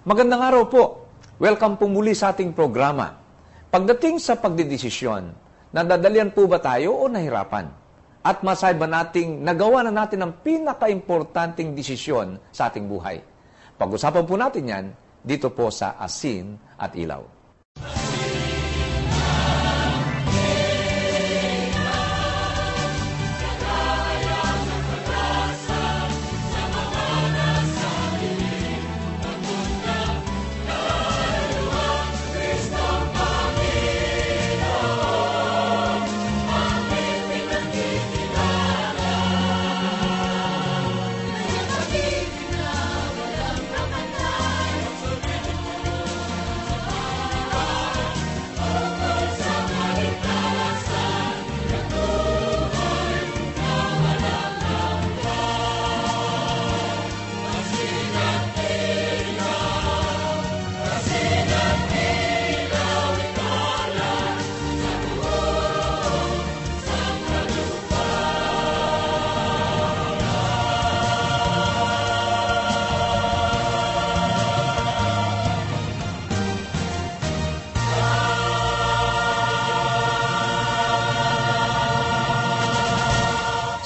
Magandang araw po. Welcome po muli sa ating programa. Pagdating sa pagdidesisyon, nadadalian po ba tayo o nahirapan? At masabi ba nating nagawa na natin ang pinaka-importanting desisyon sa ating buhay? Pag-usapan po natin yan dito po sa Asin at Ilaw.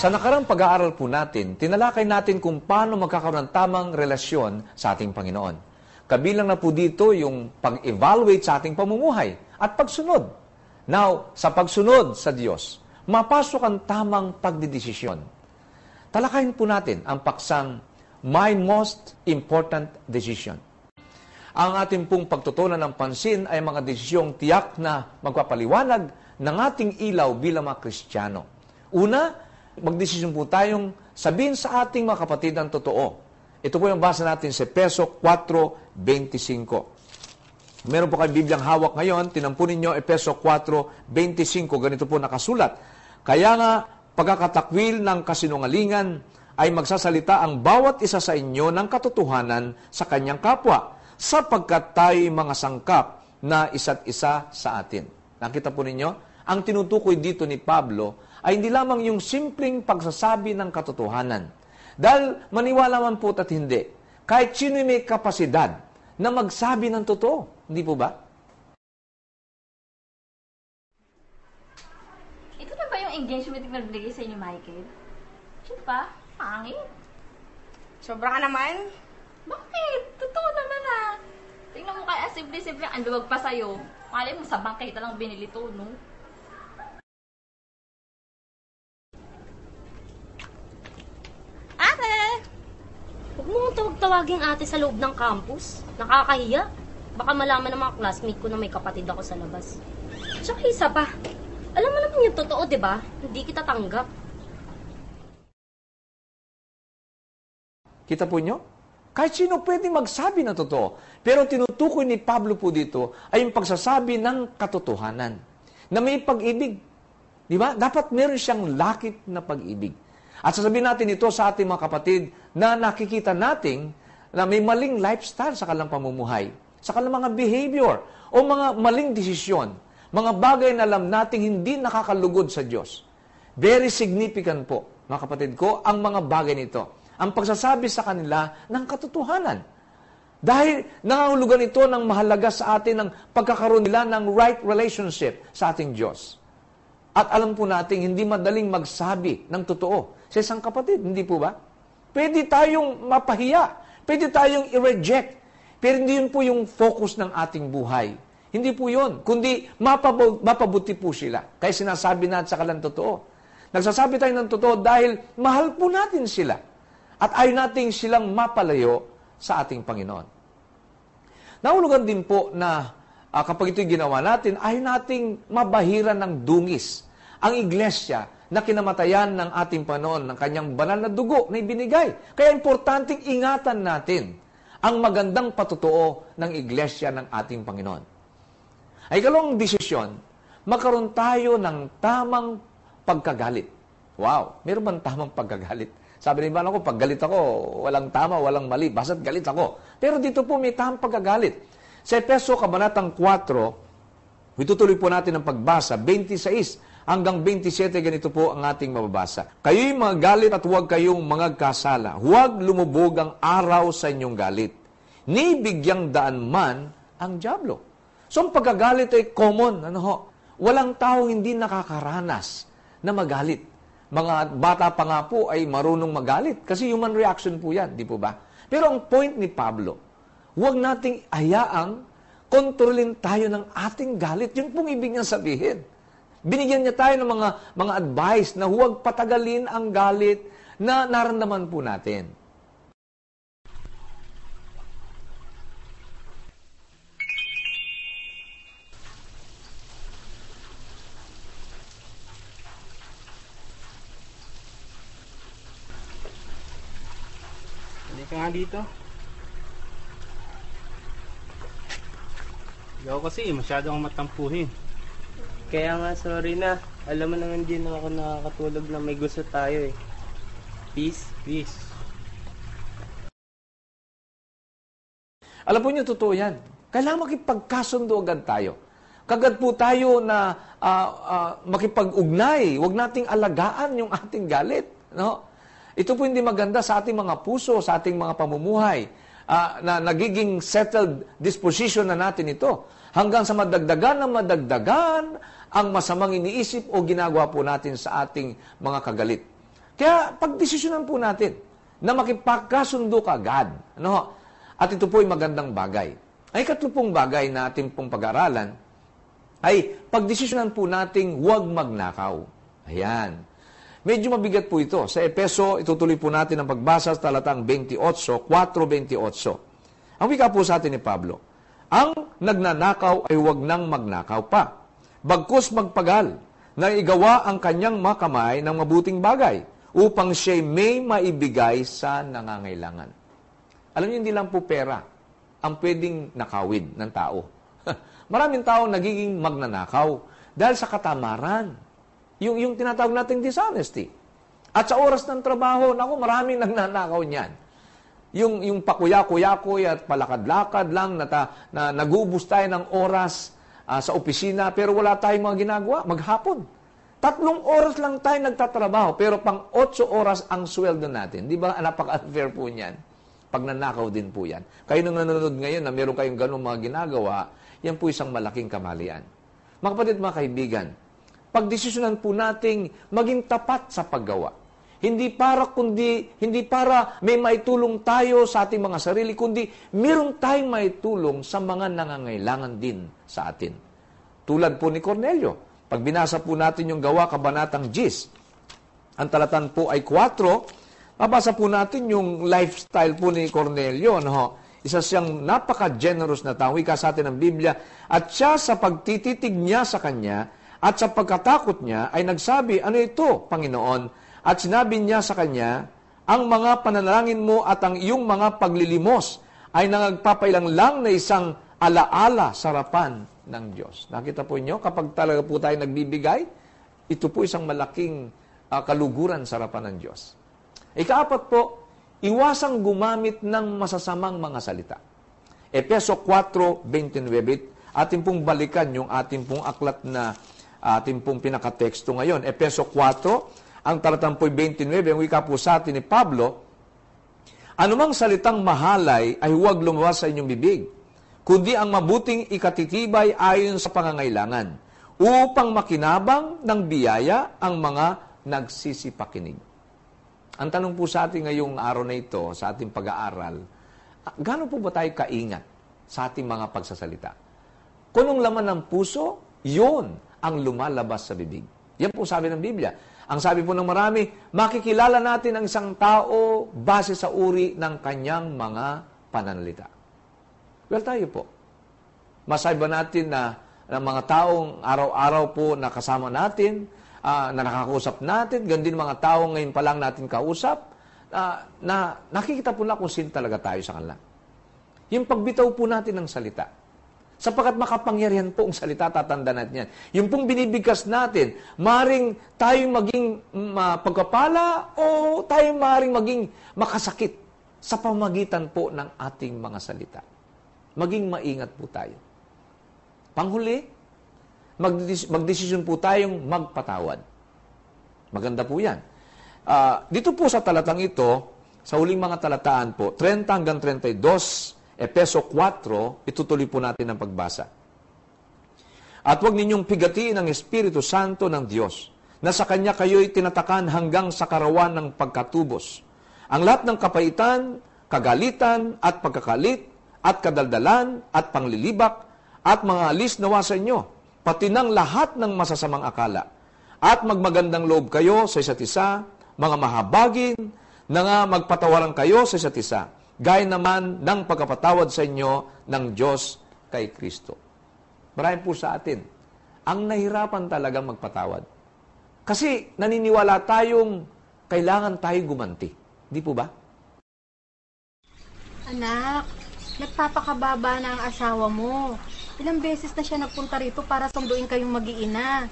Sa nakarang pag-aaral po natin, tinalakay natin kung paano magkakaroon ng tamang relasyon sa ating Panginoon. Kabilang na po dito yung pag-evaluate sa ating pamumuhay at pagsunod. Now, sa pagsunod sa Diyos, mapasok ang tamang pagdidesisyon. Talakayin po natin ang paksang My Most Important Decision. Ang ating pong pagtutunan ng pansin ay mga desisyong tiyak na magpapaliwanag ng ating ilaw bilang mga Kristiyano. Una, magdesisyon po tayong sabihin sa ating mga kapatid ang totoo. Ito po yung basa natin sa Efeso 4:25. Meron po kayo Bibliang hawak ngayon, tinampunin nyo Efeso 4:25, ganito po nakasulat. Kaya nga, pagkakatakwil ng kasinungalingan ay magsasalita ang bawat isa sa inyo ng katotohanan sa kanyang kapwa, sapagkat tayo'y mga sangkap na isa't isa sa atin. Nakita po ninyo? Ang tinutukoy dito ni Pablo ay hindi lamang yung simpleng pagsasabi ng katotohanan. Dahil maniwala man po at hindi, kahit sino may kapasidad na magsabi ng totoo. Hindi po ba? Ito na ba yung engagement na nagbigay sa inyo, Michael? Sino pa? Pangit. Sobra ka naman. Bakit? Totoo naman ah. Tingnan mo kaya simple-simple ang luwag pa sa'yo. Malay mo sa bangketa lang binili to, no? Huwag mo tawag-tawaging ate sa loob ng campus. Nakakahiya. Baka malaman ng mga classmate ko na may kapatid ako sa labas. Tsaka isa pa. Alam mo naman yung totoo, di ba? Hindi kita tanggap. Kita po nyo? Kahit sino pwede magsabi ng totoo. Pero tinutukoy ni Pablo po dito ay yung pagsasabi ng katotohanan. Na may pag-ibig. Di ba? Dapat meron siyang lakit na pag-ibig. At sasabihin natin ito sa ating mga kapatid na nakikita natin na may maling lifestyle sa kanilang pamumuhay, sa kanilang mga behavior, o mga maling desisyon, mga bagay na alam nating hindi nakakalugod sa Diyos. Very significant po, mga kapatid ko, ang mga bagay nito. Ang pagsasabi sa kanila ng katotohanan. Dahil nangangahulugan ito ng mahalaga sa atin ng pagkakaroon nila ng right relationship sa ating Diyos. At alam po natin, hindi madaling magsabi ng totoo sa isang kapatid, hindi po ba? Pwede tayong mapahiya, pwede tayong i-reject, pero hindi yun po yung focus ng ating buhay. Hindi po yun, kundi mapabuti po sila. Kaya sinasabi natin sa kanilang totoo. Nagsasabi tayo ng totoo dahil mahal po natin sila. At ayaw natin silang mapalayo sa ating Panginoon. Nahulugan din po na kapag ito'y ginawa natin, ayaw nating mabahiran ng dungis ang iglesia na kinamatayan ng ating Panginoon, ng kanyang banal na dugo na ibinigay. Kaya importanteng ingatan natin ang magandang patotoo ng iglesia ng ating Panginoon. Ay ikalawang desisyon, magkaroon tayo ng tamang pagkagalit. Wow, meron bang tamang pagkagalit? Sabi ni Ivan ako, pag galit ako, walang tama, walang mali, basta't galit ako. Pero dito po may tamang pagkagalit. Sa Efeso, Kabanatang 4, itutuloy po natin ang pagbasa, 26 hanggang 27, ganito po ang ating mababasa. Kayo'y mga galit at huwag kayong mga kasala. Huwag lumubog ang araw sa inyong galit. ni bigyang daan man ang dyablo. So, ang pagkagalit ay common. Walang tao hindi nakakaranas na magalit. Mga bata pa nga po ay marunong magalit kasi human reaction po yan, di po ba? Pero ang point ni Pablo, huwag nating hayaang kontrolin tayo ng ating galit. Yun pong ibig niyang sabihin. Binigyan niya tayo ng mga advice na huwag patagalin ang galit na naramdaman po natin. Hindi ka nga dito. Ikaw kasi masyado akong matampuhin. Kaya nga, sorry na. Alam mo naman din na ako nakakatulog na may gusto tayo eh. Peace? Please. Alam po niyo, totoo yan. Kailangan makipagkasundo agad tayo. Kagad po tayo na makipag-ugnay. Huwag nating alagaan yung ating galit. No? Ito po hindi maganda sa ating mga puso, sa ating mga pamumuhay. Na nagiging settled disposition na natin ito. Hanggang sa madagdagan ang masamang iniisip o ginagawa po natin sa ating mga kagalit. Kaya pagdesisyonan po natin na makipagkasundo kaagad. Ano? At ito po ay magandang bagay. Ay katlupong bagay na ating pong pag-aralan ay pagdesisyonan po nating huwag magnakaw. Ayan. Medyo mabigat po ito. Sa Epeso, itutuloy po natin ang pagbasa sa talatang 28, 4:28. Ang wika po sa atin ni Pablo, ang nagnanakaw ay huwag nang magnakaw pa. Bagkus magpagal na igawa ang kanyang makamay ng mabuting bagay upang siya'y may maibigay sa nangangailangan. Alam niyo, hindi lang po pera ang pwedeng nakawid ng tao. Maraming tao nagiging magnanakaw dahil sa katamaran. Yung tinatawag nating dishonesty. At sa oras ng trabaho, maraming nagnanakaw niyan. Yung pakuya-kuyakoy at palakad-lakad lang na nag-uubos tayo ng oras sa opisina pero wala tayong mga ginagawa, maghapon. 3 oras lang tayo nagtatrabaho pero pang 8 oras ang sweldo natin. Di ba napaka-unfair po niyan? Pag nanakaw din po yan. Kayo nang nanonood ngayon na meron kayong ganung mga ginagawa, yan po isang malaking kamalian. Mga kapatid, mga kaibigan, pagdesisyonan po nating maging tapat sa paggawa. Hindi para may maitulong tayo sa ating mga sarili, kundi meron tayong maitulong sa mga nangangailangan din sa atin. Tulad po ni Cornelio. Pag binasa po natin yung Gawa, Kabanatang 10, ang talatan po ay 4, mabasa po natin yung lifestyle po ni Cornelio. Isa siyang napaka-generous na tao. Ika sa atin ng Biblia. At siya sa pagtititig niya sa kanya, at sa pagkatakot niya ay nagsabi, ano ito, Panginoon? At sinabi niya sa kanya, ang mga pananalangin mo at ang iyong mga paglilimos ay nagpapailang lang na isang alaala sa harapan ng Diyos. Nakita po niyo, kapag talaga po tayo nagbibigay, ito po isang malaking kaluguran sa harapan ng Diyos. Ikaapat po, iwasang gumamit ng masasamang mga salita. Epeso 4:29, ating pong balikan yung ating pong aklat na ating pong pinakateksto ngayon. Epeso 4, ang talatang po'y 29, ang wika po sa atin ni Pablo, anumang salitang mahalay ay huwag lumabas sa inyong bibig, kundi ang mabuting ikatitibay ayon sa pangangailangan, upang makinabang ng biyaya ang mga nagsisipakinig. Ang tanong po sa atin ngayong araw na ito, sa ating pag-aaral, gaano po ba tayo kaingat sa ating mga pagsasalita? Kung ang laman ng puso, yun ang lumalabas sa bibig. Yan po sabi ng Biblia. Ang sabi po ng marami, makikilala natin ang isang tao base sa uri ng kanyang mga pananalita. Well, tayo po. Masabi ba natin na mga taong araw-araw po nakasama natin, na nakakausap natin, ganun din mga tao ngayon pa lang natin kausap, na nakikita po na kung sino talaga tayo sa kanila. Yung pagbitaw po natin ng salita. Sapagkat makapangyarihan po ang salita, tatanda natin yan. Yung pong binibigkas natin, maring tayong maging pagkapala o tayong maring maging makasakit sa pamagitan po ng ating mga salita. Maging maingat po tayo. Panghuli, magdesisyon po tayong magpatawad. Maganda po yan. Dito po sa talatang ito, sa huling mga talataan po, 30 hanggang 32, Efeso 4, itutuloy po natin ang pagbasa. At huwag ninyong pigatiin ang Espiritu Santo ng Diyos, na sa Kanya kayo'y tinatakan hanggang sa karawan ng pagkatubos. Ang lahat ng kapaitan, kagalitan, at pagkakalit, at kadaldalan, at panglilibak, at mga alis nawa sa inyo, pati ng lahat ng masasamang akala. At magmagandang loob kayo sa isa't isa, mga mahabagin, na nga magpatawaran kayo sa isa't isa, gaya naman ng pagkapatawad sa inyo ng Diyos kay Kristo. Marami po sa atin ang nahirapan talagang magpatawad. Kasi naniniwala tayong kailangan tayo gumanti. Di po ba? Anak, nagpapakababa na ang asawa mo. Ilang beses na siya nagpunta rito para sunduin kayong mag-iina.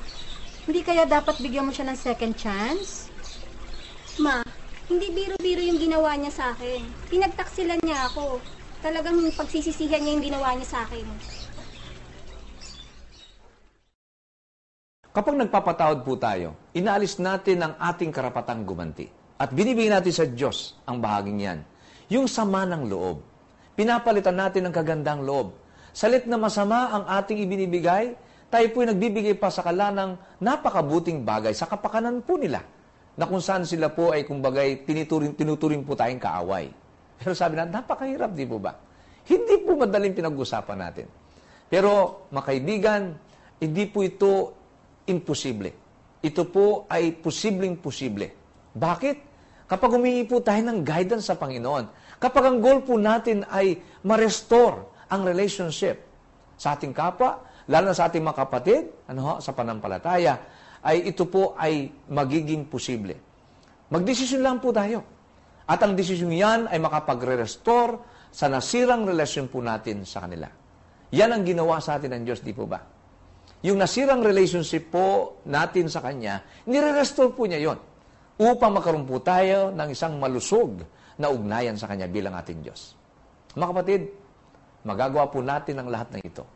Hindi kaya dapat bigyan mo siya ng second chance? Ma, hindi biro-biro yung ginawa niya sa akin. Pinagtaksilan niya ako. Talagang pagsisisihan niya yung ginawa niya sa akin. Kapag nagpapatawad po tayo, inaalis natin ang ating karapatang gumanti. At binibigyan natin sa Diyos ang bahaging yan. Yung sama ng loob. Pinapalitan natin ang kagandang loob. Salit na masama ang ating ibinibigay, tayo po'y nagbibigay pa sa kala ng napakabuting bagay sa kapakanan po nila, na kung saan sila po ay kumbagay tinuturing po tayong kaaway. Pero sabi natin, napakahirap, di po ba? Hindi po madaling pinag-usapan natin. Pero, makaibigan, hindi po ito imposible. Ito po ay posibleng-posible. Bakit? Kapag humingi po tayo ng guidance sa Panginoon, kapag ang goal po natin ay ma-restore ang relationship sa ating kapwa, lalo na sa ating mga kapatid, sa panampalataya, ay ito po ay magiging posible. Magdesisyon lang po tayo. At ang desisyon yan ay makapagre-restore sa nasirang relasyon po natin sa kanila. Yan ang ginawa sa atin ng Diyos, di po ba? Yung nasirang relationship po natin sa Kanya, nire-restore po niya yon upang magkaroon po tayo ng isang malusog na ugnayan sa Kanya bilang ating Diyos. Mga kapatid, magagawa po natin ang lahat ng ito.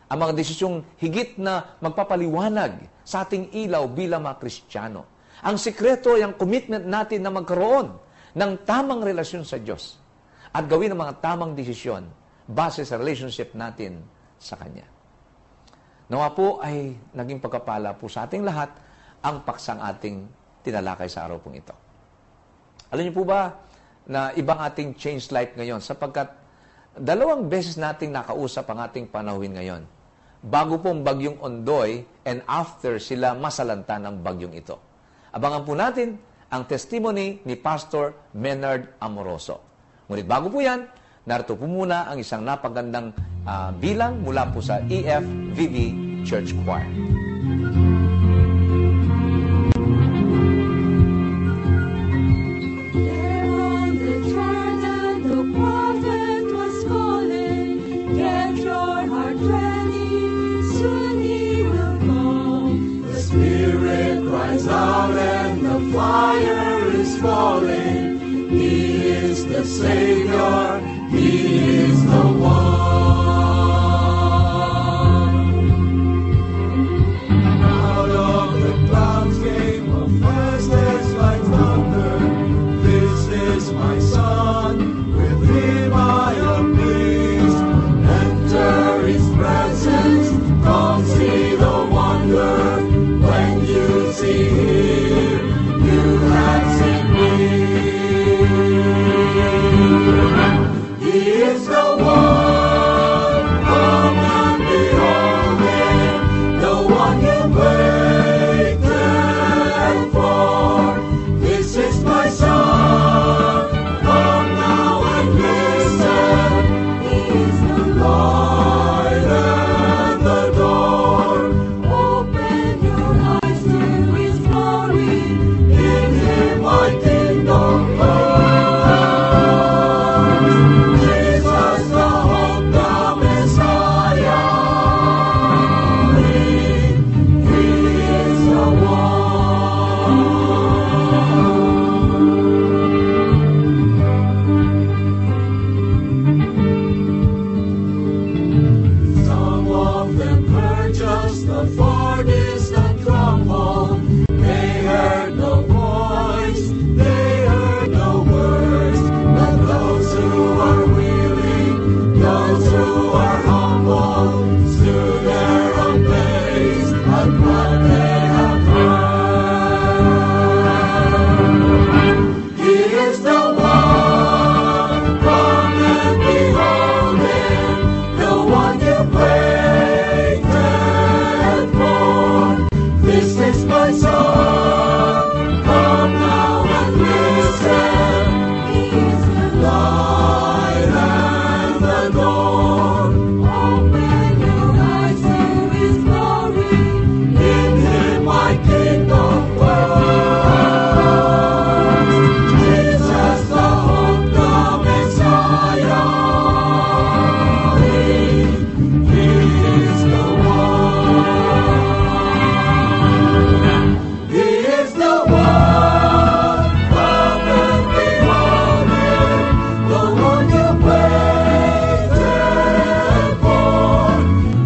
Ang mga desisyong higit na magpapaliwanag sa ating ilaw bilang mga Kristiyano. Ang sikreto ay ang commitment natin na magkaroon ng tamang relasyon sa Diyos at gawin ang mga tamang desisyon base sa relationship natin sa Kanya. Nawa po ay naging pagkapala po sa ating lahat ang paksang ating tinalakay sa araw pong ito. Alam niyo po ba na ibang ating change life ngayon sapagkat 2 beses nating nakausap ang ating panahon ngayon. Bago pong bagyong Ondoy and after sila masalanta ng bagyong ito. Abangan po natin ang testimony ni Pastor Menard Amoroso. Ngunit bago po yan, narito po muna ang isang napagandang bilang mula po sa EFVV Church Choir. The Savior, He is the one. Out of the clouds came a fastness like thunder. This is my Son, with Him I am pleased. Enter His presence, come see the wonder. When you see Him, you have seen me. are humble, stood there amazed at what they have heard. He is the one, come and behold him, the one you waited for. This is my son, come now and listen. He is the light and the dawn. Open your eyes to his glory. In him my kingdom dwells. Jesus the hope, the Messiah. He is the one. He is the one. Come and behold him, the one you waited for.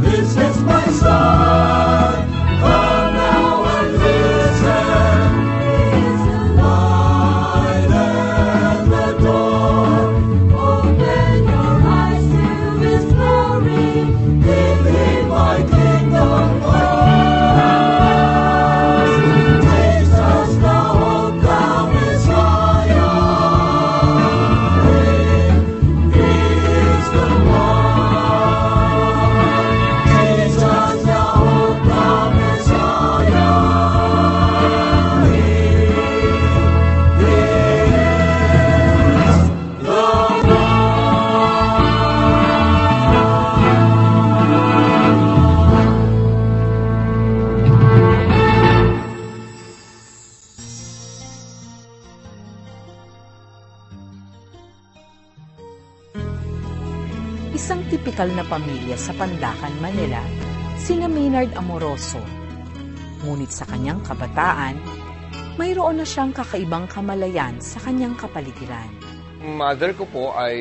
This is my son. Come now and listen. He is the light and the dawn. Open your eyes to his glory. In him my kingdom dwells. Jesus the hope, the Messiah. He is the one. Jesus the hope, the Messiah. He is the Isang tipikal na pamilya sa Pandacan, Manila, sina Maynard Amoroso. Ngunit sa kanyang kabataan, mayroon na siyang kakaibang kamalayan sa kanyang kapaligiran. Mother ko po ay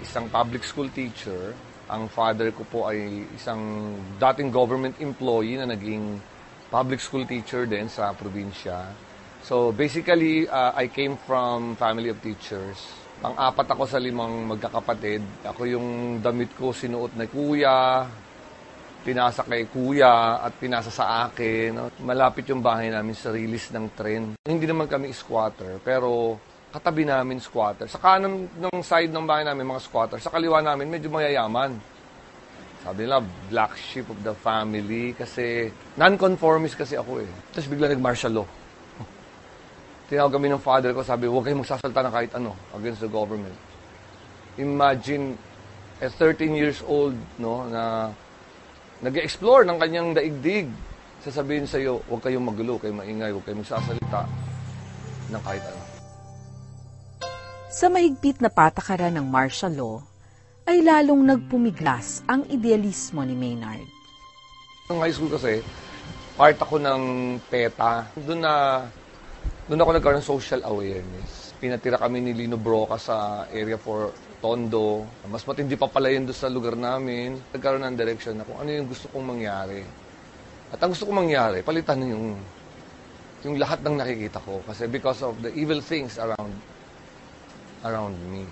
isang public school teacher. Ang father ko po ay isang dating government employee na naging public school teacher din sa probinsya. So basically, I came from family of teachers. Pang-apat ako sa 5 magkakapatid. Ako yung damit ko sinuot na kuya, pinasa kay kuya at pinasa sa akin. Malapit yung bahay namin sa release ng tren. Hindi naman kami squatter, pero katabi namin squatter. Sa kanan ng side ng bahay namin, mga squatter. Sa kaliwa namin, medyo mayayaman. Sabi nila, black sheep of the family. Kasi non-conformist kasi ako eh. Tapos bigla nag-martial law. Tinawag kami ng father ko, sabi, huwag kayong magsasalta na kahit ano against the government. Imagine a 13 years old no, na nag-explore ng kanyang daigdig. Sasabihin sa'yo, huwag kayong magulo, kayong maingay, huwag kayong magsasalita ng kahit ano. Sa mahigpit na patakaran ng martial law, ay lalong nagpumiglas ang idealismo ni Maynard. Nung high school kasi, part ako ng PETA. Doon ako nagkaroon ng social awareness. Pinatira kami ni Lino Broca sa area for Tondo. Mas matindi pa pala yun doon sa lugar namin. Nagkaroon ng direction na kung ano yung gusto kong mangyari. At ang gusto kong mangyari, palitan yung lahat ng nakikita ko. Kasi because of the evil things around me.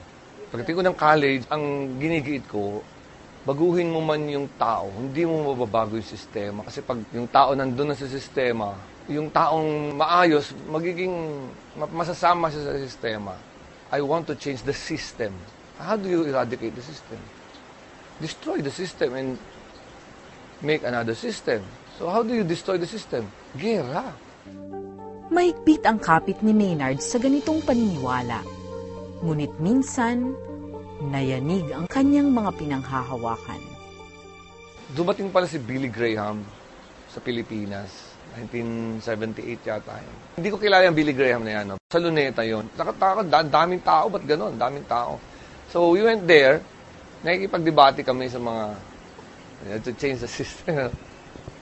Pagdating ko ng college, ang ginigiit ko, baguhin mo man yung tao, hindi mo mababago yung sistema. Kasi pag yung tao nandun na sa sistema, yung taong maayos, masasama siya sa sistema. I want to change the system. How do you eradicate the system? Destroy the system and make another system. So how do you destroy the system? Gera. Mahigpit ang kapit ni Maynard sa ganitong paniniwala. Ngunit minsan, nayanig ang kanyang mga pinanghahawakan. Dumating pala si Billy Graham sa Pilipinas. 1978 yata yun. Hindi ko kilala yung Billy Graham na yan. No? Sa Luneta yun. Nakatakot, daming tao. Ba't ganon? Daming tao. So we went there. Nakikipagdebate kami sa mga to change the system.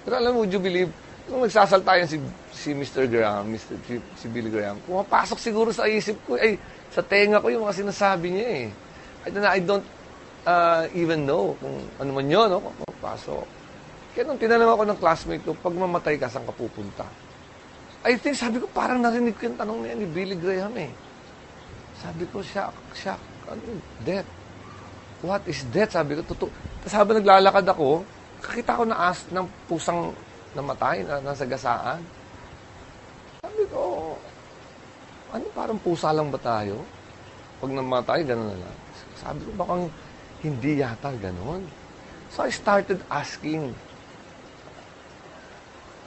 Pero alam mo, would you believe, kung nagsasalta yan si Mr. Graham, si Billy Graham, pumapasok siguro sa isip ko, sa tenga ko yung mga sinasabi niya eh. I don't even know kung ano man yun, no? Kung pumapasok. Kaya nung tinanong ako ng classmate ko, pag mamatay ka, saan ka pupunta? I think, sabi ko, parang narinig ko yung tanong niya ni Billy Graham eh. Sabi ko, shock, ano, death. What is death? Sabi ko, Tapos habang naglalakad ako, kakita ko ng pusang namatay, nasa gasaan. Sabi ko, ano, parang pusa lang ba tayo? Pag namatay, gano'n na lang. Sabi ko, baka hindi yata gano'n. So I started asking,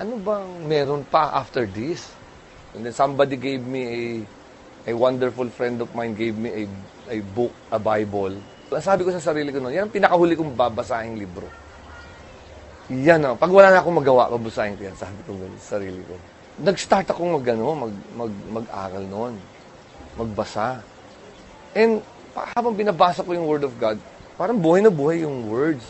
ano bang meron pa after this? And then somebody gave me a wonderful friend of mine gave me a book, a Bible. Sabi ko sa sarili ko noon, yan ang pinakahuli kong babasahing libro. Yan pag wala na akong magawa, babasahin ko yan. Sabi ko sa sarili ko. Nag-start akong mag-aral noon. Magbasa. And habang binabasa ko yung Word of God, parang buhay na buhay yung words.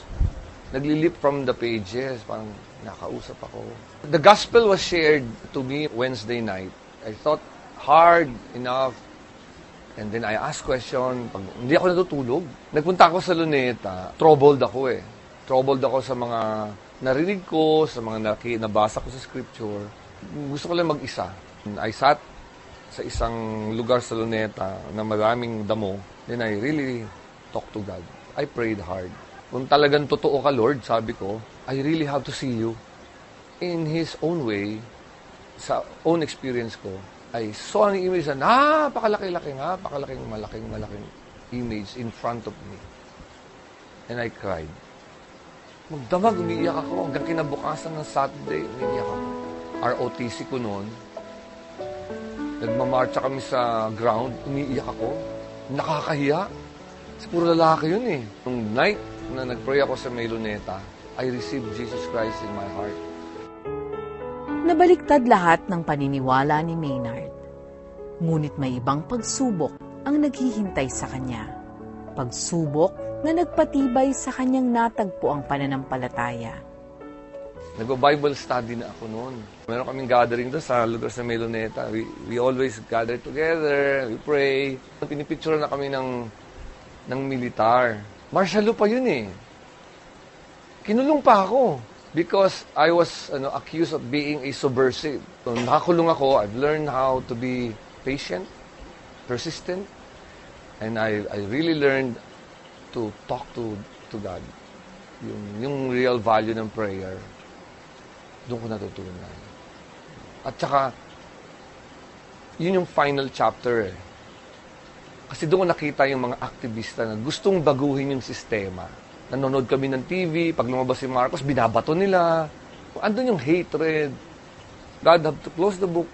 Naglilip from the pages. Parang nakausap ako. The gospel was shared to me Wednesday night. I thought hard enough. And then I asked question. Pag hindi ako natutulog, nagpunta ako sa Luneta. Troubled ako eh. Troubled ako sa mga narinig ko, sa mga nabasa ko sa scripture. Gusto ko lang mag-isa. I sat sa isang lugar sa Luneta na maraming damo. Then I really talked to God. I prayed hard. Kung talagang totoo ka, Lord, sabi ko, I really have to see you. In His own way, sa own experience ko, I saw an image na napakalaki-laki nga, malaking image in front of me. And I cried. Magdamag, umiiyak ako. Hanggang kinabukasan ng Saturday, umiiyak ako. ROTC ko noon. Nagmamarcha kami sa ground, umiiyak ako. Nakakahiya. Kasi puro lalaki yun eh. Nung night na nagpray ako sa may Luneta, I received Jesus Christ in my heart. Nabaliktad lahat ng paniniwala ni Maynard. Ngunit may ibang pagsubok ang naghihintay sa kanya. Pagsubok na nagpatibay sa kanyang natagpo ang pananampalataya. Nag-Bible study na ako noon. Meron kaming gathering doon sa lugar sa Luneta. We always gather together, we pray. Pinipicture na kami ng militar. Martial law pa yun eh. Kinulong pa ako because I was accused of being a subversive. So, nakakulong ako. I've learned how to be patient, persistent, and I really learned to talk to God. Yung real value ng prayer, doon ko natutunan. At saka, yun yung final chapter eh. Kasi doon ko nakita yung mga aktivista na gustong baguhin yung sistema. Nanonood kami ng TV, pag lumabas si Marcos, binabato nila. Andun yung hatred. God have to close the book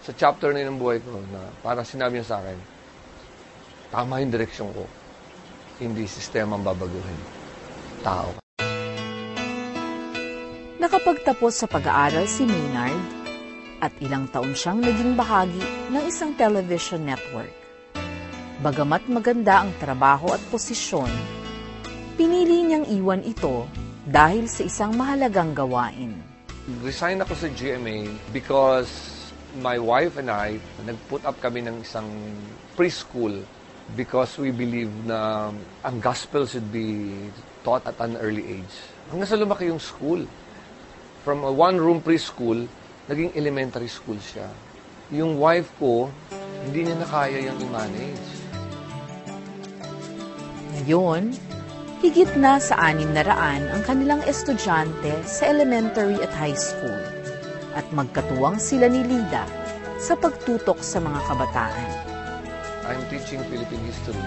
sa chapter na yun ng buhay ko na parang sinabi niya sa akin, tama yung direksyon ko. Hindi sistema ang babaguhin. Tao. Nakapagtapos sa pag-aaral si Maynard at ilang taon siyang naging bahagi ng isang television network. Bagamat maganda ang trabaho at posisyon, pinili niyang iwan ito dahil sa isang mahalagang gawain. Resign ako sa GMA because my wife and I, nag-put up kami ng isang preschool because we believe na ang gospel should be taught at an early age. Hanggang sa lumaki yung school. From a one-room preschool, naging elementary school siya. Yung wife ko, hindi niya nakaya yung i-manage. Ngayon, higit na sa 600 ang kanilang estudyante sa elementary at high school at magkatuwang sila ni Lida sa pagtutok sa mga kabataan. I'm teaching Philippine history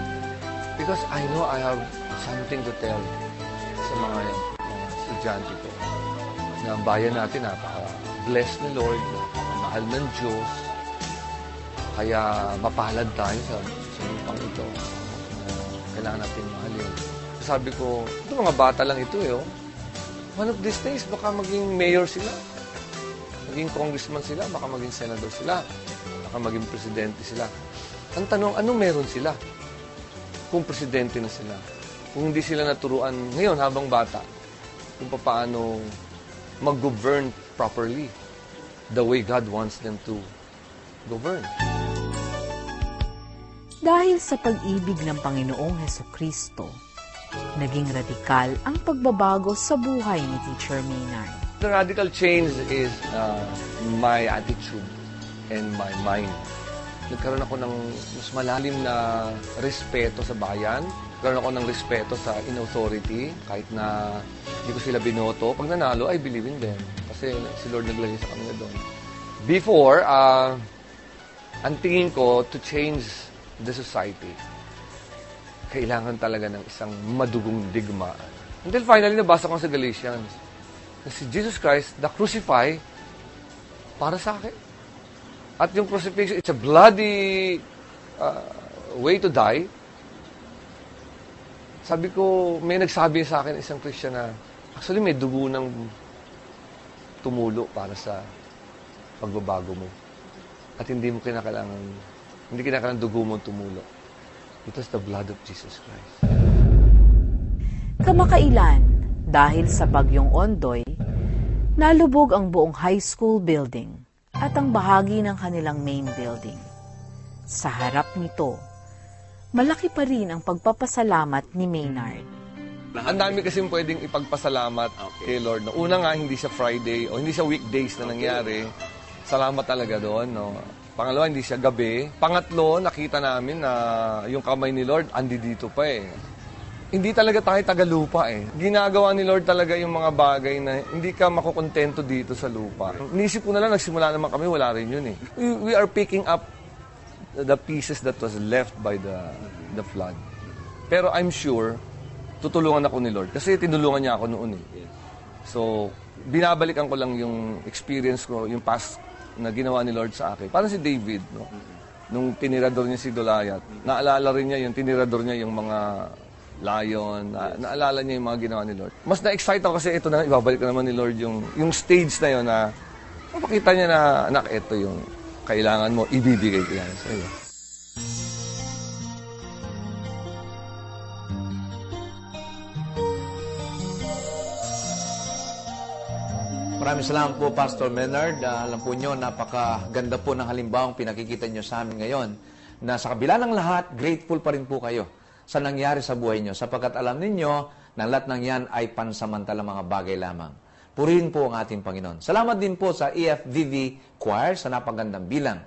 because I know I have something to tell sa mga estudyante ko. Na ang bayan natin, napaka-blessed ni Lord, napaka-mahal ng Diyos. Kaya mapalad tayo sa lupang ito. Kailangan natin mahalin. Sabi ko, ito mga bata lang ito eh. One of these days, baka maging mayor sila. Maging congressman sila, baka maging senador sila. Baka maging presidente sila. Ang tanong, anong meron sila? Kung presidente na sila. Kung hindi sila naturuan ngayon habang bata, kung paano mag-govern properly the way God wants them to govern. Dahil sa pag-ibig ng Panginoong Hesukristo, naging radikal ang pagbabago sa buhay ni Teacher Maynard. The radical change is my attitude and my mind. Nagkaroon ako ng mas malalim na respeto sa bayan, Karoon ako ng respeto sa in-authority, kahit na hindi ko sila binoto. Pag nanalo, I believe in them. Kasi si Lord naglagay sa kanila doon. Before, ang tingin ko, to change the society, kailangan talaga ng isang madugong digmaan. Until finally, nabasa ko sa Galatians, na si Jesus Christ, the crucify, para sa akin. At yung crucifixion, it's a bloody way to die. Sabi ko, may nagsabi sa akin isang Christian na, actually may dugo ng tumulo para sa pagbabago mo. At hindi kinakailangan dugo mo tumulo. It was the blood of Jesus Christ. Kamakailan, dahil sa bagyong Ondoy, nalubog ang buong high school building at ang bahagi ng kanilang main building. Sa harap nito, malaki pa rin ang pagpapasalamat ni Maynard. Ang dami kasi pwedeng ipagpasalamat kay Lord. No? Una nga, hindi siya Friday o hindi siya weekdays na nangyari. Salamat talaga doon. No? Pangalawa, hindi siya gabi. Pangatlo, nakita namin na yung kamay ni Lord, andi dito pa eh. Hindi talaga tayo tagalupa eh. Ginagawa ni Lord talaga yung mga bagay na hindi ka makukontento dito sa lupa. Inisip ko na lang, nagsimula naman kami, wala rin yun eh. We are picking up the pieces that was left by the flood. Pero I'm sure, tutulungan ako ni Lord. Kasi tinulungan niya ako noon eh. So, binabalikan ko lang yung experience ko, yung past na ginawa ni Lord sa akin. Parang si David, no? Nung tinirador niya si Goliath, naalala rin niya yung tinirador niya yung mga lion, naalala niya yung mga ginawa ni Lord. Mas na-excite ako kasi ito na, ibabalik na naman ni Lord yung stage na yun na mapakita niya na, anak, ito yung kailangan mo, ibibigay ko yan sa iyo. Maraming salamat po, Pastor Maynard. Alam po nyo, napakaganda po ng halimbawang pinakikita nyo sa amin ngayon na sa kabila ng lahat, grateful pa rin po kayo sa nangyari sa buhay nyo sapagkat alam ninyo na lahat ng yan ay pansamantala mga bagay lamang. Purihin po ang ating Panginoon. Salamat din po sa EFVV Choir sa napagandang bilang.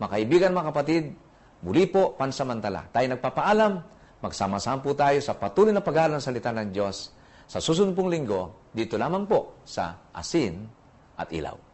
Mga kaibigan, mga kapatid, muli po pansamantala. Tayo nagpapaalam, magsama-sama po tayo sa patuloy na pag-aaral ng salita ng Diyos. Sa susunod pong linggo, dito lamang po sa Asin at Ilaw.